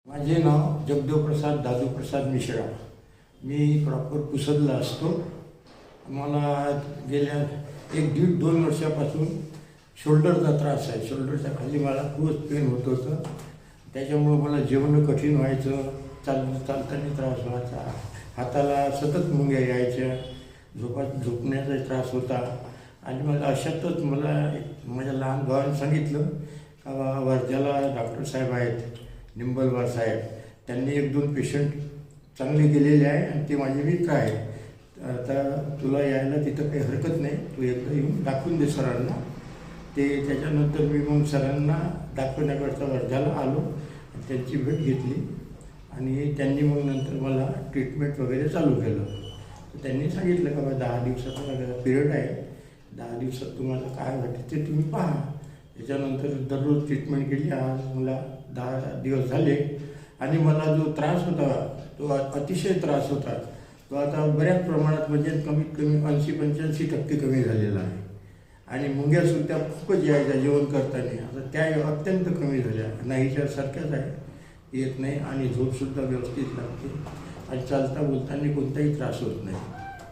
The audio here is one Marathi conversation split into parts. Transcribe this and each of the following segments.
माझे नाव जगदेव प्रसाद दादू प्रसाद मिश्रा. मी प्रॉपर पुसदला असतो. मला गेल्या 1-1.5-2 वर्षापासून शोल्डरचा त्रास आहे. शोल्डरच्या खाली मला खूप पेन होत होतं. त्याच्यामुळं मला जेवणं कठीण व्हायचं, चालताना त्रास व्हायचा, हाताला सतत मुंग्या यायच्या, झोपण्याचा त्रास होता. आणि मला अशातच माझ्या लहान भावाने सांगितलं का वर्ध्याला डॉक्टर साहेब आहेत, निंबलवार साहेब, त्यांनी 1-2 पेशंट चांगले गेलेले आहे आणि ते माझे मित्र आहे. आता तुला यायला तिथं काही हरकत नाही, तू एकदा येऊन दाखवून दे सरांना. त्याच्यानंतर मी मग सरांना दाखवण्याकरता वर्ध्याला आलो. त्यांची भेट घेतली आणि त्यांनी मग नंतर मला ट्रीटमेंट वगैरे चालू केलं. तर त्यांनी सांगितलं का बा 10 दिवसाचा पिरियड आहे, 10 दिवसात तुम्हाला काय वाटते ते तुम्ही पहा. त्याच्यानंतर दररोज ट्रीटमेंट केली. आज मला 10 दिवस झाले आणि मला जो त्रास होता तो अतिशय त्रास होता, तो आता बऱ्याच प्रमाणात म्हणजे कमीत कमी 80-85% कमी झालेला आहे. आणि मुंग्यासुद्धा खूपच यायच्या जेवण करताना, आता त्या अत्यंत कमी झाल्या, नाहीच्यासारख्याच आहे, येत नाही. आणि झोपसुद्धा व्यवस्थित लागते आणि चालता बोलताना कोणताही त्रास होत नाही.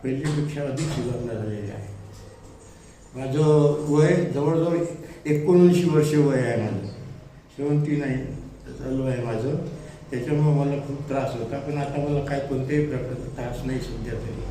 पहिल्यापेक्षा अधिक सुधारणा झालेली आहे. माझं वय जवळजवळ 19 वर्ष वय आहे. माझं 79 चालू आहे माझं. त्याच्यामुळं मला खूप त्रास होता, पण आता मला काय कोणत्याही प्रकारचा त्रास नाही सध्या तरी.